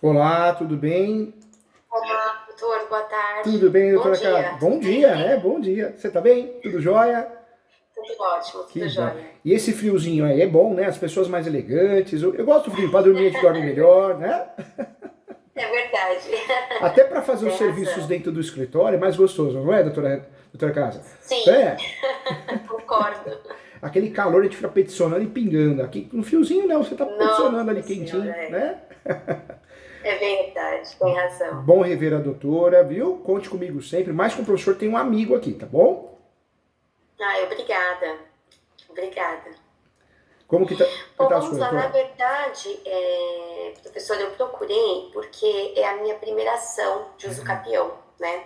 Olá, tudo bem? Olá, doutor, boa tarde. Tudo bem, Bom doutora Carla? dia, tudo Bom bem? dia, né? Bom dia. Você tá bem? Tudo jóia? Tudo ótimo, Que tudo bom. jóia. E esse friozinho aí é bom, né? As pessoas mais elegantes. Eu gosto do frio, para dormir a gente dorme melhor, né? É verdade. Até para fazer os Tem serviços razão. dentro do escritório é mais gostoso, não é, doutora Casa? Sim, É, concordo. aquele calor a gente fica peticionando e pingando. Aqui no friozinho não, você tá peticionando ali Nossa senhora, quentinho, né? é verdade, tem razão. Bom rever a doutora, viu? Conte comigo sempre. Mais que um professor, tem um amigo aqui, tá bom? Ai, obrigada, obrigada. Como que Bom, tá as vamos coisas, lá. Na doutora? verdade, professor, eu procurei porque é a minha primeira ação de uso capião, né?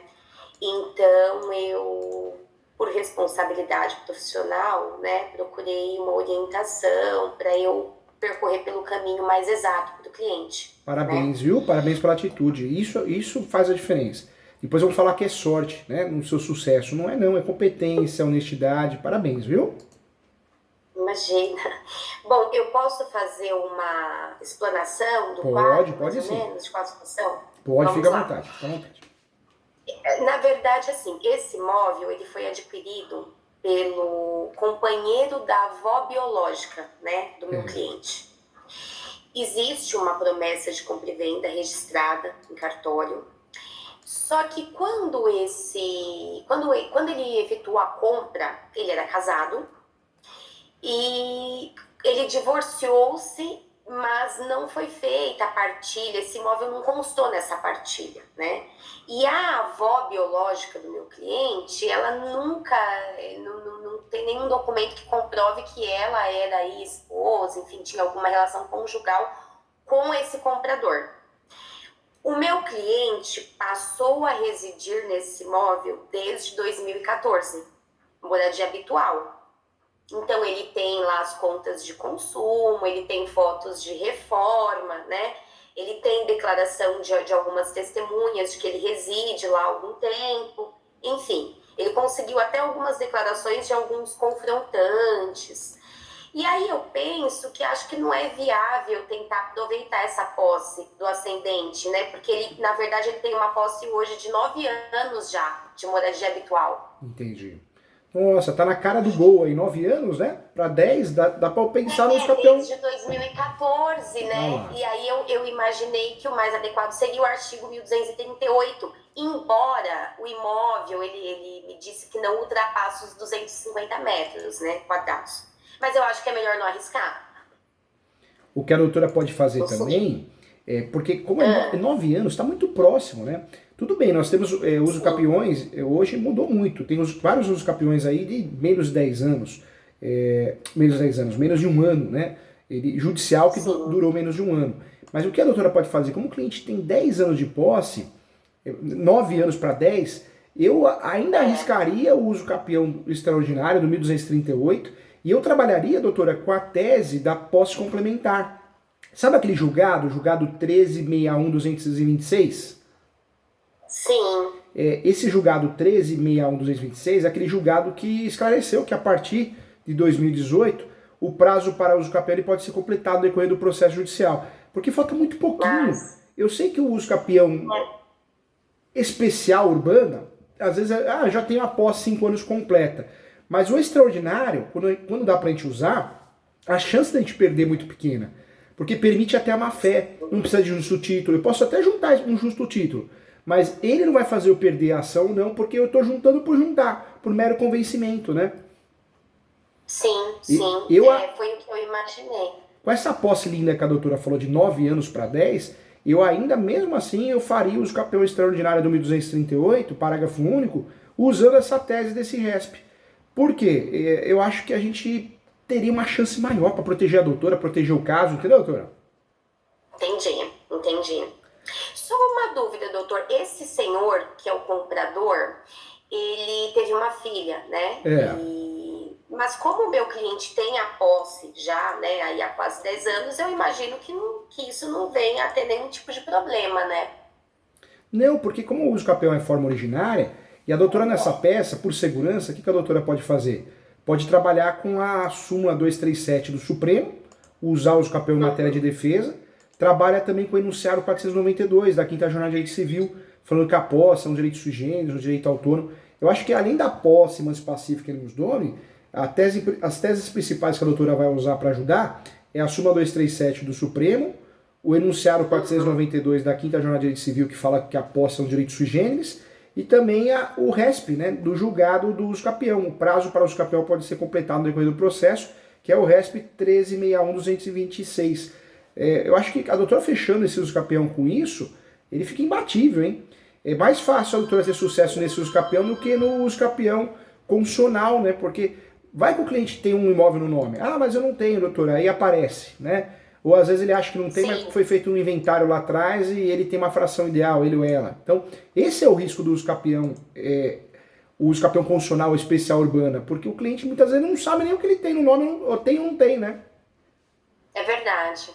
Então, por responsabilidade profissional, né, procurei uma orientação para eu percorrer pelo caminho mais exato do cliente, né? Parabéns, viu? Parabéns pela atitude. Isso faz a diferença. Depois vão falar que é sorte, né? No seu sucesso. Não é não, é competência, honestidade. Parabéns, viu? Imagina. Bom, eu posso fazer uma explanação do Pode, quadro, mais pode ou sim. menos, de qual situação? Pode, fica Vamos à lá. vontade, fica à vontade. Na verdade, assim, esse móvel ele foi adquirido pelo companheiro da avó biológica, né, do meu É, cliente. Existe uma promessa de compra e venda registrada em cartório. Só que quando ele efetuou a compra, ele era casado e ele divorciou-se, mas não foi feita a partilha, esse imóvel não constou nessa partilha, né? E a avó biológica do meu cliente, ela nunca, não tem nenhum documento que comprove que ela era esposa, enfim, tinha alguma relação conjugal com esse comprador. O meu cliente passou a residir nesse imóvel desde 2014, moradia habitual. Então ele tem lá as contas de consumo, ele tem fotos de reforma, né? Ele tem declaração de algumas testemunhas de que ele reside lá há algum tempo. Enfim, ele conseguiu até algumas declarações de alguns confrontantes. E aí eu penso que acho que não é viável tentar aproveitar essa posse do ascendente, né? Porque ele, na verdade, ele tem uma posse hoje de 9 anos já de moradia habitual. entendi. Nossa, tá na cara do gol aí, 9 anos, né? Pra 10, dá pra eu pensar nos campeão. Desde 2014, Ah né? lá. E aí eu imaginei que o mais adequado seria o artigo 1238, embora o imóvel, ele me disse que não ultrapassa os 250 metros, né, quadrados. Mas eu acho que é melhor não arriscar. O que a doutora pode fazer Não sei. também, porque como é Ah, 9 anos, está muito próximo, né? Tudo bem, nós temos uso sim, capiões, hoje mudou muito, tem vários usos capiões aí de menos de 10 anos, menos de 10 anos, menos de um ano, né? Judicial que sim. durou menos de um ano. Mas o que a doutora pode fazer, como o cliente tem 10 anos de posse, 9 anos para 10, eu ainda É. arriscaria o uso capião extraordinário do 1238 e eu trabalharia, doutora, com a tese da posse complementar. Sabe aquele julgado, julgado 13.61226? Sim, Esse julgado 13.61226 é aquele julgado que esclareceu que a partir de 2018 o prazo para uso capião ele pode ser completado no decorrer do processo judicial. Porque falta muito pouquinho. mas Eu sei que o uso capião especial urbana, às vezes, já tem a posse 5 anos completa. Mas o extraordinário, quando dá pra gente usar, a chance da gente perder é muito pequena. Porque permite até a má fé, não precisa de justo título. Eu posso até juntar um justo título, mas ele não vai fazer eu perder a ação, não, porque eu estou juntando por juntar, por mero convencimento, né? sim, E sim. eu, Foi o que eu imaginei. com essa posse linda que a doutora falou de 9 anos para 10, eu ainda, mesmo assim, eu faria os campeões extraordinários do 1238, parágrafo único, usando essa tese desse RESP. Por quê? Eu acho que a gente teria uma chance maior para proteger a doutora, proteger o caso, entendeu, doutora? Entendi, entendi. Só uma dúvida, doutor. Esse senhor, que é o comprador, ele teve uma filha, né? É. Mas como o meu cliente tem a posse já, né, aí há quase 10 anos, eu imagino que isso não venha a ter nenhum tipo de problema, né? Não, porque como o uso capião é forma originária, e a doutora nessa peça, por segurança, o que a doutora pode fazer? Pode trabalhar com a súmula 237 do Supremo, usar o uso capião em matéria de Uhum. defesa, trabalha também com o enunciado 492 da Quinta Jornada de Direito Civil, falando que a posse é um direito sui generis, um direito autônomo. Eu acho que além da posse emancipativa que ele nos done, as teses principais que a doutora vai usar para ajudar é a súmula 237 do Supremo, o enunciado 492 da Quinta Jornada de Direito Civil, que fala que a posse é um direito sui generis, e também o RESP, né, do julgado do usucapião. O prazo para o usucapião pode ser completado no decorrer do processo, que é o RESP 1361-226. Eu acho que a doutora fechando esse usucapião com isso, ele fica imbatível, hein? É mais fácil a doutora ter sucesso nesse usucapião do que no usucapião constitucional, né? Porque vai que o cliente tem um imóvel no nome. Ah, mas eu não tenho, doutora. Aí aparece, né? Ou às vezes ele acha que não tem, mas foi feito um inventário lá atrás e ele tem uma fração ideal, ele ou ela. Então, esse é o risco do usucapião, o usucapião constitucional especial urbana, porque o cliente muitas vezes não sabe nem o que ele tem no nome, ou tem ou não tem, né? É verdade.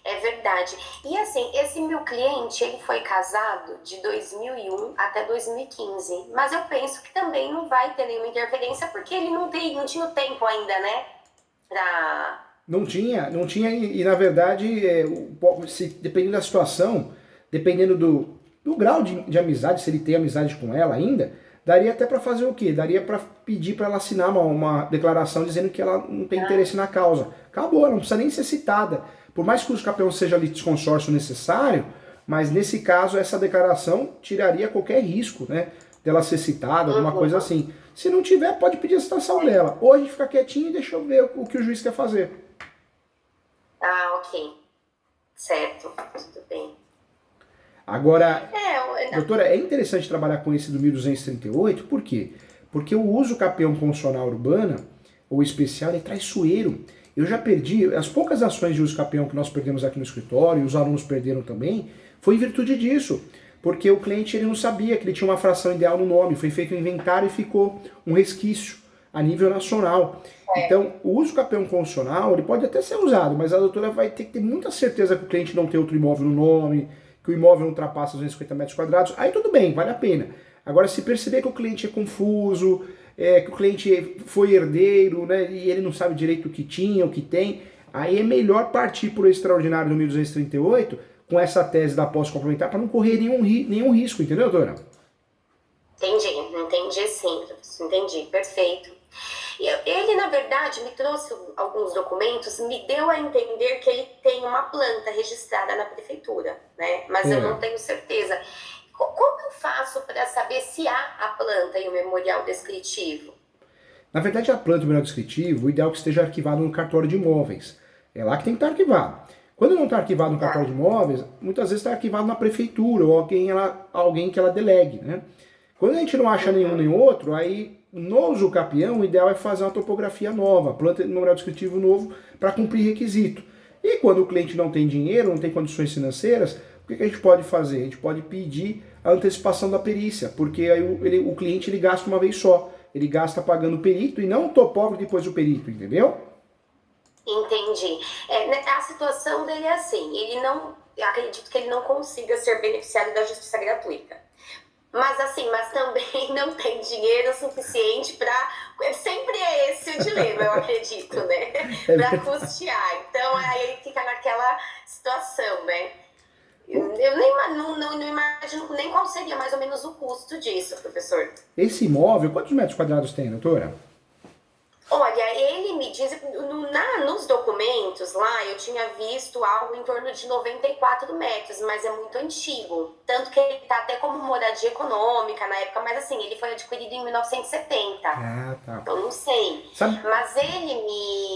É verdade. E assim, esse meu cliente, ele foi casado de 2001 até 2015. Mas eu penso que também não vai ter nenhuma interferência, porque ele não tinha o tempo ainda, né? Não tinha, e na verdade, dependendo da situação, dependendo do grau de amizade, se ele tem amizade com ela ainda, daria até para fazer o quê? Daria para pedir para ela assinar uma declaração dizendo que ela não tem interesse na causa. Acabou, ela não precisa nem ser citada. Por mais que o usucapião seja litisconsórcio necessário, mas nesse caso essa declaração tiraria qualquer risco, né, dela ser citada, alguma coisa assim. Se não tiver, pode pedir a citação dela. Ou a gente fica quietinho e deixa eu ver o que o juiz quer fazer. Ah, ok. Certo, tudo bem. Agora, doutora, é interessante trabalhar com esse do 1238, por quê? Porque o usucapião constitucional urbana, ou especial, ele é traiçoeiro. Eu já perdi, as poucas ações de usucapião que nós perdemos aqui no escritório, e os alunos perderam também, foi em virtude disso. Porque o cliente ele não sabia que ele tinha uma fração ideal no nome, foi feito um inventário e ficou um resquício a nível nacional. Então, o usucapião constitucional, ele pode até ser usado, mas a doutora vai ter que ter muita certeza que o cliente não tem outro imóvel no nome, que o imóvel não ultrapassa os 250 metros quadrados, aí tudo bem, vale a pena. Agora, se perceber que o cliente é confuso, que o cliente foi herdeiro, né, e ele não sabe direito o que tinha, o que tem, aí é melhor partir por extraordinário no 1238 com essa tese da posse complementar para não correr nenhum risco, entendeu, doutora? Entendi sim, entendi, perfeito. Ele, na verdade, me trouxe alguns documentos, me deu a entender que ele tem uma planta registrada na prefeitura, né? Mas eu não tenho certeza. Como eu faço para saber se há a planta e o memorial descritivo? Na verdade, a planta e o memorial descritivo, o ideal é que esteja arquivado no cartório de imóveis. É lá que tem que estar arquivado. Quando não está arquivado no cartório de imóveis, muitas vezes está arquivado na prefeitura ou alguém que ela delegue, né? Quando a gente não acha nenhum nem outro, aí no usucapião o ideal é fazer uma topografia nova, planta e memorial descritivo novo para cumprir requisito. E quando o cliente não tem dinheiro, não tem condições financeiras, o que a gente pode fazer? A gente pode pedir a antecipação da perícia, porque aí o cliente ele gasta uma vez só. Ele gasta pagando o perito e não o topógrafo depois do perito, entendeu? Entendi. A situação dele é assim, eu acredito que ele não consiga ser beneficiário da justiça gratuita. Mas também não tem dinheiro suficiente para... Sempre é esse o dilema, eu acredito, né? Para custear. Então, aí ele fica naquela situação, né? Eu não imagino nem qual seria mais ou menos o custo disso, professor. Esse imóvel, quantos metros quadrados tem, doutora? Olha, ele me diz, nos documentos lá, eu tinha visto algo em torno de 94 metros, mas é muito antigo. Tanto que ele tá até como moradia econômica na época, mas assim, ele foi adquirido em 1970. Ah, tá. Então não sei. Sabe? Mas ele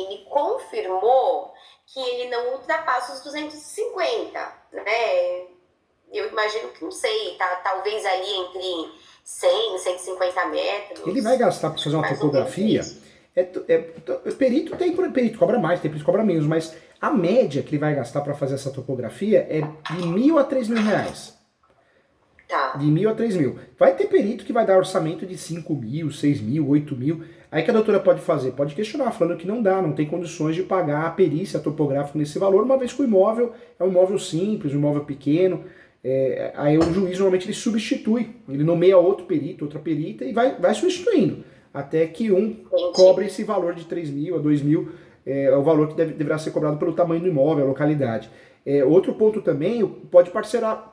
me confirmou que ele não ultrapassa os 250, né? Eu imagino que, não sei, talvez ali entre 100 e 150 metros. Ele vai gastar para fazer uma topografia... perito cobra mais, tem perito que cobra menos, mas a média que ele vai gastar para fazer essa topografia é de R$1.000 a R$3.000. Tá. De 1.000 a 3.000. Vai ter perito que vai dar orçamento de 5.000, 6.000, 8.000. Aí que a doutora pode fazer? Pode questionar, falando que não tem condições de pagar a perícia topográfica nesse valor, uma vez que o imóvel é um imóvel simples, um imóvel pequeno. Aí o juiz normalmente ele substitui, ele nomeia outro perito, outra perita e vai substituindo. Até que cobre esse valor de 3.000 a 2.000, é o valor que deverá ser cobrado pelo tamanho do imóvel, a localidade. Outro ponto também, pode parcelar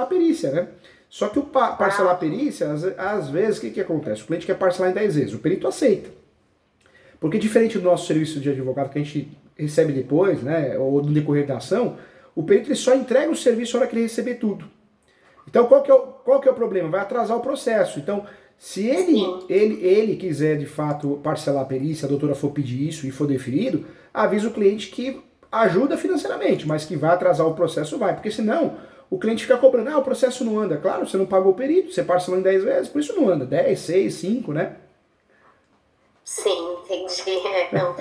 a perícia, né? Só que o parcelar a perícia, às vezes, o que acontece? O cliente quer parcelar em 10 vezes, o perito aceita. Porque diferente do nosso serviço de advogado que a gente recebe depois, né, ou no decorrer da ação, o perito ele só entrega o serviço na hora que ele receber tudo. Então qual que é o problema? Vai atrasar o processo. Então, se ele quiser de fato parcelar a perícia, a doutora for pedir isso e for deferido, avisa o cliente que ajuda financeiramente, mas que vai atrasar o processo, vai. Porque senão o cliente fica cobrando, o processo não anda. Claro, você não pagou o perito, você parcelou em 10 vezes, por isso não anda. 10, 6, 5, né? Sim, entendi. Não.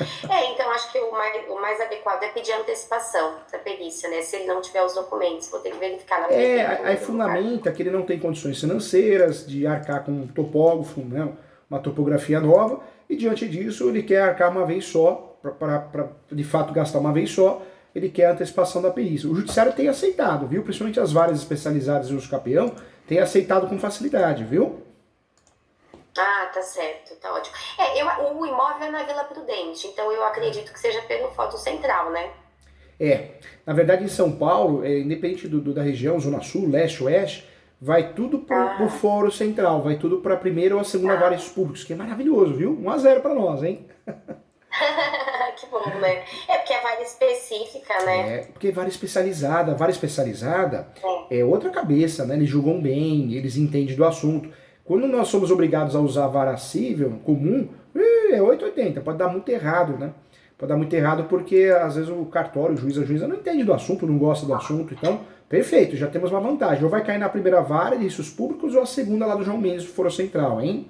Então acho que o mais adequado é pedir antecipação da perícia, né? Se ele não tiver os documentos, vou ter que verificar na prefeitura. Aí fundamenta que ele não tem condições financeiras de arcar com um topógrafo, né? Uma topografia nova, e diante disso ele quer arcar uma vez só, para de fato gastar uma vez só, ele quer a antecipação da perícia. O judiciário tem aceitado, viu? Principalmente as varas especializadas em uso capião, tem aceitado com facilidade, viu? Ah, tá certo, tá ótimo. O imóvel é na Vila Prudente, então eu acredito que seja pelo Foto Central, né? Na verdade em São Paulo, independente da região, Zona Sul, Leste, Oeste, vai tudo pro Fórum Central, vai tudo para a primeira ou a segunda vara de públicos, que é maravilhoso, viu? 1-0 para nós, hein? Que bom, né? Porque é vara específica, né? Porque é vara especializada é outra cabeça, né? Eles julgam bem, eles entendem do assunto. Quando nós somos obrigados a usar a vara civil comum, é 880, pode dar muito errado, né? Pode dar muito errado porque às vezes o cartório, o juiz, a juíza não entende do assunto, não gosta do assunto, então, perfeito, já temos uma vantagem. Ou vai cair na primeira vara de riscos públicos ou a segunda lá do João Mendes, do Foro Central, hein?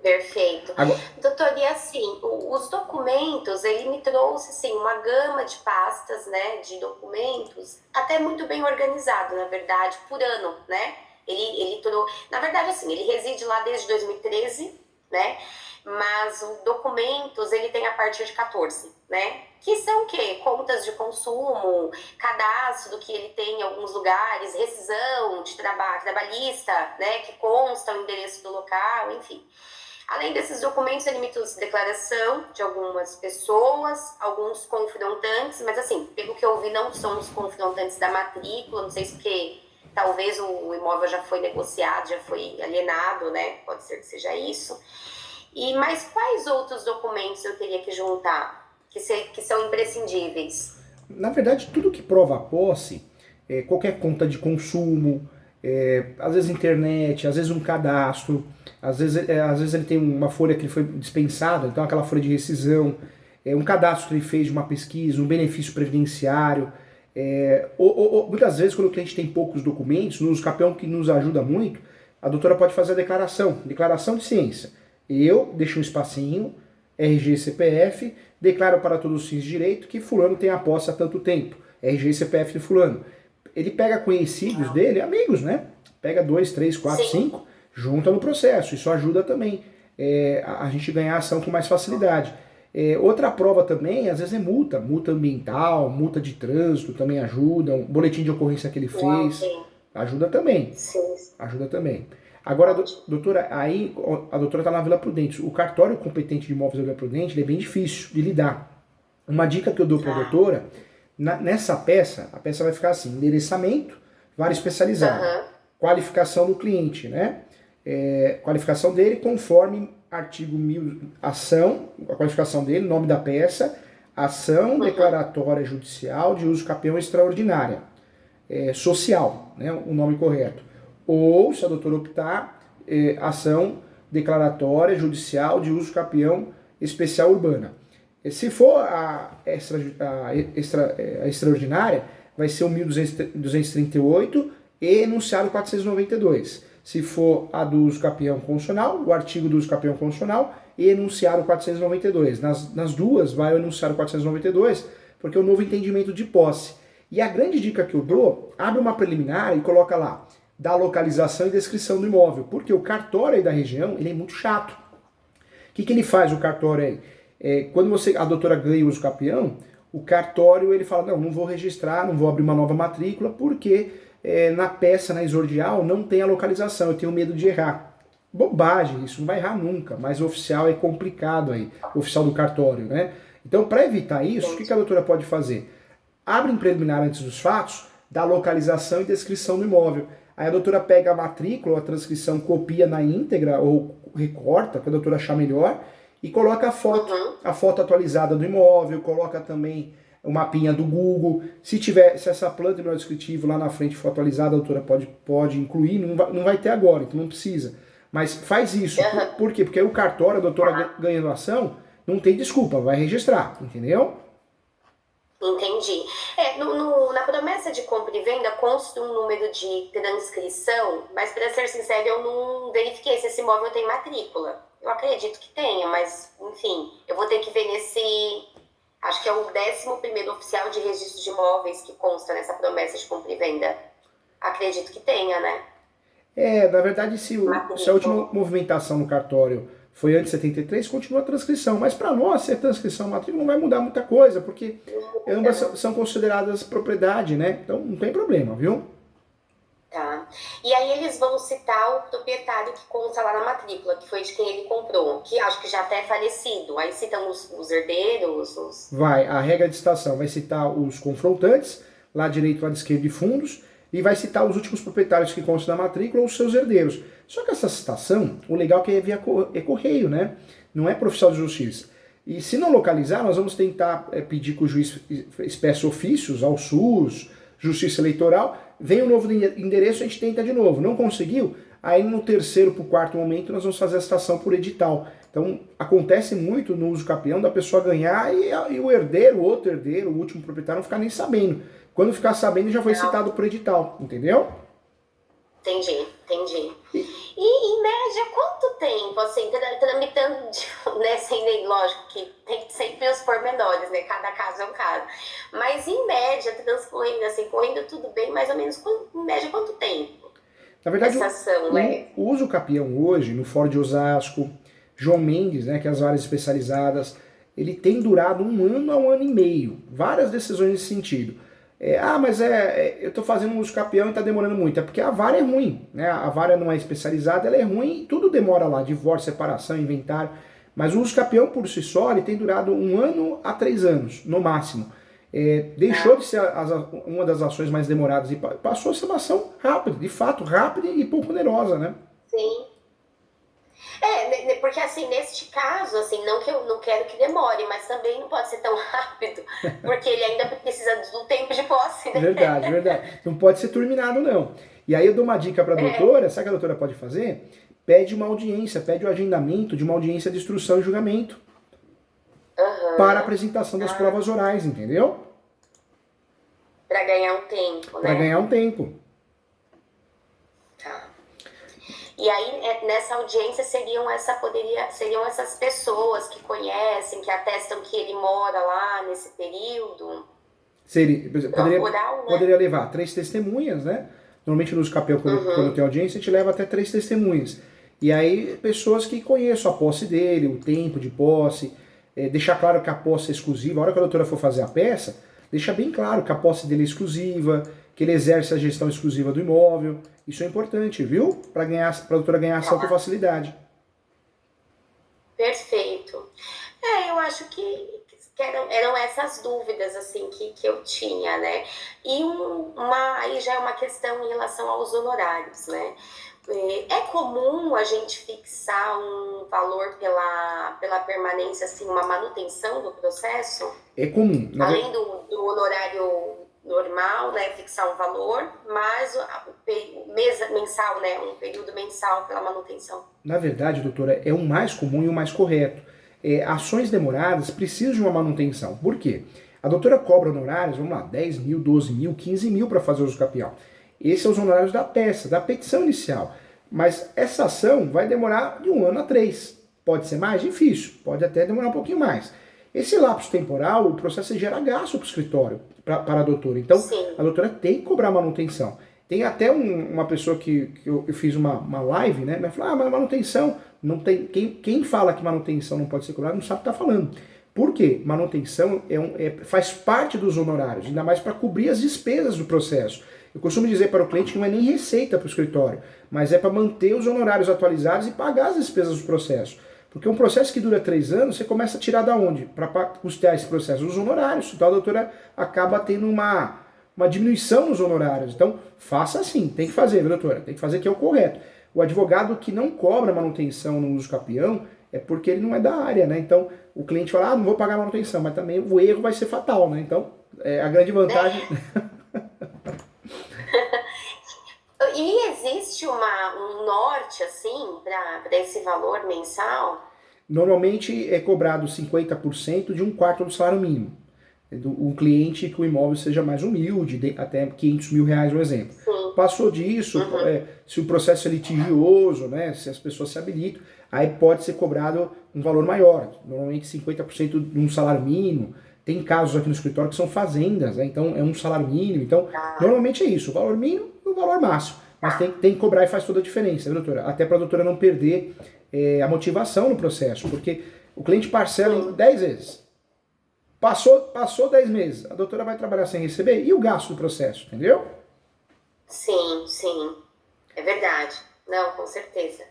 Perfeito. Doutor, e assim, os documentos, ele me trouxe, assim, uma gama de pastas, né, de documentos, até muito bem organizado, na verdade, por ano, né? Ele trouxe, na verdade, assim, ele reside lá desde 2013, né? Mas os documentos ele tem a partir de 14, né? Que são o quê? Contas de consumo, cadastro do que ele tem em alguns lugares, rescisão de trabalhista, né? Que consta o endereço do local, enfim. Além desses documentos, ele me trouxe declaração de algumas pessoas, alguns confrontantes, mas assim, pelo que eu vi, não são os confrontantes da matrícula, não sei se porque talvez o imóvel já foi negociado, já foi alienado, né? Pode ser que seja isso. Mas quais outros documentos eu teria que juntar, que são imprescindíveis? Na verdade, tudo que prova a posse, qualquer conta de consumo, às vezes internet, às vezes um cadastro, às vezes ele tem uma folha que ele foi dispensado, então aquela folha de rescisão, um cadastro que ele fez de uma pesquisa, um benefício previdenciário. Muitas vezes, quando o cliente tem poucos documentos, no uso capião que nos ajuda muito, a doutora pode fazer a declaração de ciência. Eu deixo um espacinho, RG e CPF, declaro para todos os fins de direito que fulano tem a posse há tanto tempo, RG e CPF de fulano. Ele pega conhecidos dele, amigos, né? Pega 2, 3, 4, 5, junta no processo. Isso ajuda também a gente ganhar a ação com mais facilidade. Outra prova também, às vezes é multa ambiental, multa de trânsito também ajuda, um boletim de ocorrência que ele fez, ajuda também. Ajuda também. Agora, doutora, aí a doutora está na Vila Prudente. O cartório competente de imóveis da Vila Prudente ele é bem difícil de lidar. Uma dica que eu dou para a doutora, nessa peça, a peça vai ficar assim, endereçamento, vara especializada, qualificação do cliente, né? Qualificação dele conforme artigo 1000, ação, a qualificação dele, nome da peça, ação declaratória judicial de uso capião extraordinária, social, né? O nome correto. Ou, se a doutora optar, ação declaratória judicial de uso capião especial urbana. Se for a extraordinária, vai ser o 1238 e enunciado 492. Se for a do uso capião constitucional, o artigo do uso capião constitucional e enunciado 492. Nas duas vai o enunciado 492, porque é o novo entendimento de posse. E a grande dica que eu dou, abre uma preliminar e coloca lá, da localização e descrição do imóvel, porque o cartório aí da região, ele é muito chato. O que ele faz, o cartório aí? Quando a doutora ganha o uso capião, o cartório ele fala, não vou registrar, não vou abrir uma nova matrícula, porque na peça, na exordial, não tem a localização, eu tenho medo de errar. Bobagem, isso não vai errar nunca, mas o oficial é complicado aí, o oficial do cartório, né? Então, para evitar isso, o que a doutora pode fazer? abre um preliminar antes dos fatos, da localização e descrição do imóvel. Aí a doutora pega a matrícula ou a transcrição, copia na íntegra ou recorta, que a doutora achar melhor, e coloca a foto atualizada do imóvel, coloca também o mapinha do Google. Se essa planta e descritivo lá na frente for atualizada, a doutora pode incluir, não vai ter agora, então não precisa. Mas faz isso. Por quê? Porque aí o cartório, a doutora ganhando ação, não tem desculpa, vai registrar, entendeu? Entendi. Na promessa de compra e venda consta um número de transcrição, mas para ser sincero, eu não verifiquei se esse imóvel tem matrícula. Eu acredito que tenha, mas enfim, eu vou ter que ver acho que é o 11º oficial de registro de imóveis que consta nessa promessa de compra e venda. Acredito que tenha, né? Na verdade, se a última movimentação no cartório foi antes de 73, continua a transcrição. Mas para nós, se é transcrição matrícula, não vai mudar muita coisa, porque ambas são consideradas propriedade, né? Então não tem problema, viu? Tá. E aí eles vão citar o proprietário que consta lá na matrícula, que foi de quem ele comprou, que acho que já até é falecido. Aí citam os herdeiros, a regra de citação vai citar os confrontantes, lá direito, lá esquerdo de fundos, e vai citar os últimos proprietários que constam na matrícula ou os seus herdeiros. Só que essa citação, o legal é que é via correio, né? Não é por oficial de justiça. E se não localizar, nós vamos tentar pedir que o juiz peça ofícios ao SUS, Justiça Eleitoral, vem um novo endereço, a gente tenta de novo. Não conseguiu? Aí no terceiro para o quarto momento nós vamos fazer a citação por edital. Então acontece muito no uso capião da pessoa ganhar e o herdeiro, o outro herdeiro, o último proprietário não ficar nem sabendo. Quando ficar sabendo já foi citado por edital, entendeu? Entendi. E em média, quanto tempo, assim, tramitando, né, sem lógico que tem sempre os pormenores, né, cada caso é um caso, mas em média, transcorrendo assim, correndo tudo bem, mais ou menos, em média, quanto tempo? Na verdade, essa ação, né? O uso capião hoje, no Fórum de Osasco, João Mendes, né, que é as várias especializadas, ele tem durado 1 ano a 1 ano e meio, várias decisões nesse sentido. Eu tô fazendo um uso capião e tá demorando muito. É porque a vara é ruim, né? A vara não é especializada, ela é ruim e tudo demora lá, divórcio, separação, inventário. Mas o uso capião por si só, ele tem durado 1 ano a 3 anos, no máximo. Deixou de ser uma das ações mais demoradas e passou a ser uma ação rápida, de fato, rápida e pouco onerosa, né? Sim. Porque assim, neste caso, assim, não que eu não quero que demore, mas também não pode ser tão rápido, porque ele ainda precisa do tempo de posse, né? Verdade. Não pode ser terminado, não. E aí eu dou uma dica para a doutora, sabe o que a doutora pode fazer? Pede uma audiência, pede o agendamento de uma audiência de instrução e julgamento para a apresentação das provas orais, entendeu? Para ganhar um tempo, né? Para ganhar um tempo. Tá. E aí, nessa audiência, seriam essas pessoas que conhecem, que atestam que ele mora lá nesse período? Poderia levar 3 testemunhas, né? Normalmente nos capião, quando tem audiência, a gente leva até 3 testemunhas. E aí, pessoas que conheçam a posse dele, o tempo de posse, deixar claro que a posse é exclusiva. A hora que a doutora for fazer a peça, deixa bem claro que a posse dele é exclusiva, que ele exerce a gestão exclusiva do imóvel. Isso é importante, viu? Para a doutora ganhar ação com facilidade. Perfeito. Eu acho que eram essas dúvidas assim que eu tinha, né? E aí já é uma questão em relação aos honorários, né? É comum a gente fixar um valor pela permanência, assim, uma manutenção do processo? É comum. Além do honorário normal, né, fixar um valor, mas o mês mensal, né, um período mensal pela manutenção. Na verdade, doutora, é o mais comum e o mais correto. Ações demoradas precisam de uma manutenção. Por quê? A doutora cobra honorários, vamos lá, 10 mil, 12 mil, 15 mil para fazer uso capião. Esses são os honorários da peça, da petição inicial. Mas essa ação vai demorar de 1 ano a 3. Pode ser mais difícil, pode até demorar um pouquinho mais. Esse lapso temporal, o processo gera gasto para o escritório, para a doutora. Então, sim, a doutora tem que cobrar manutenção. Tem até uma pessoa que eu fiz uma live, né? Mas falou, mas manutenção, não tem. Quem fala que manutenção não pode ser cobrada não sabe o que está falando. Por quê? Manutenção faz parte dos honorários, ainda mais para cobrir as despesas do processo. Eu costumo dizer para o cliente que não é nem receita para o escritório, mas é para manter os honorários atualizados e pagar as despesas do processo. Porque um processo que dura 3 anos, você começa a tirar da onde? Para custear esse processo? Os honorários. Então a doutora acaba tendo uma diminuição nos honorários. Então, faça assim, tem que fazer, viu, doutora? Tem que fazer que é o correto. O advogado que não cobra manutenção no uso capião é porque ele não é da área, né? Então, o cliente fala, não vou pagar manutenção, mas também o erro vai ser fatal, né? Então, a grande vantagem... E existe um norte, assim, para esse valor mensal? Normalmente é cobrado 50% de 1/4 do salário mínimo. Um cliente que o imóvel seja mais humilde, até 500 mil reais, um exemplo. Sim. Passou disso, se o processo é litigioso, né, se as pessoas se habilitam, aí pode ser cobrado um valor maior, normalmente 50% de um salário mínimo. Tem casos aqui no escritório que são fazendas, né, então é um salário mínimo. Então, normalmente é isso, o valor mínimo e o valor máximo. Mas tem que cobrar e faz toda a diferença, viu, doutora? Até para a doutora não perder a motivação no processo, porque o cliente parcela em 10 vezes. Passou 10 meses, a doutora vai trabalhar sem receber, e o gasto do processo, entendeu? Sim, sim, é verdade. Não, com certeza.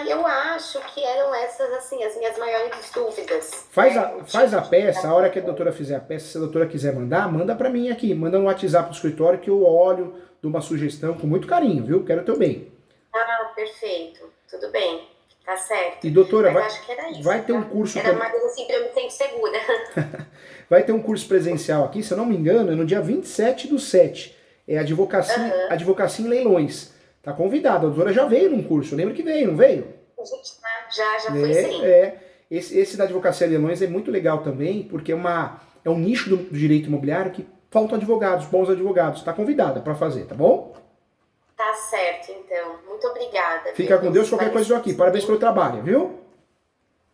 Eu acho que eram essas, assim, as minhas maiores dúvidas. Faz a peça, a hora que a doutora fizer a peça, se a doutora quiser mandar, manda pra mim aqui, manda no WhatsApp do escritório que eu olho, dou uma sugestão com muito carinho, viu? Quero o teu bem. Perfeito, tudo bem, tá certo. E doutora, acho que era isso, vai ter um curso... Era mais assim, pra eu me sentir segura. Vai ter um curso presencial aqui, se eu não me engano, é no dia 27/7. É advocacia em leilões. Tá convidado, a doutora já veio num curso, lembra que veio, não veio? Já foi sim. Esse da advocacia em leilões é muito legal também, porque é um nicho do direito imobiliário que faltam advogados, bons advogados. Tá convidada para fazer, tá bom? Tá certo, então. Muito obrigada. Fica com Deus, qualquer coisa eu aqui. Parabéns pelo trabalho, viu?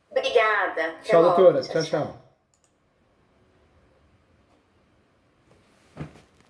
Obrigada. Tchau, doutora. Tchau, tchau.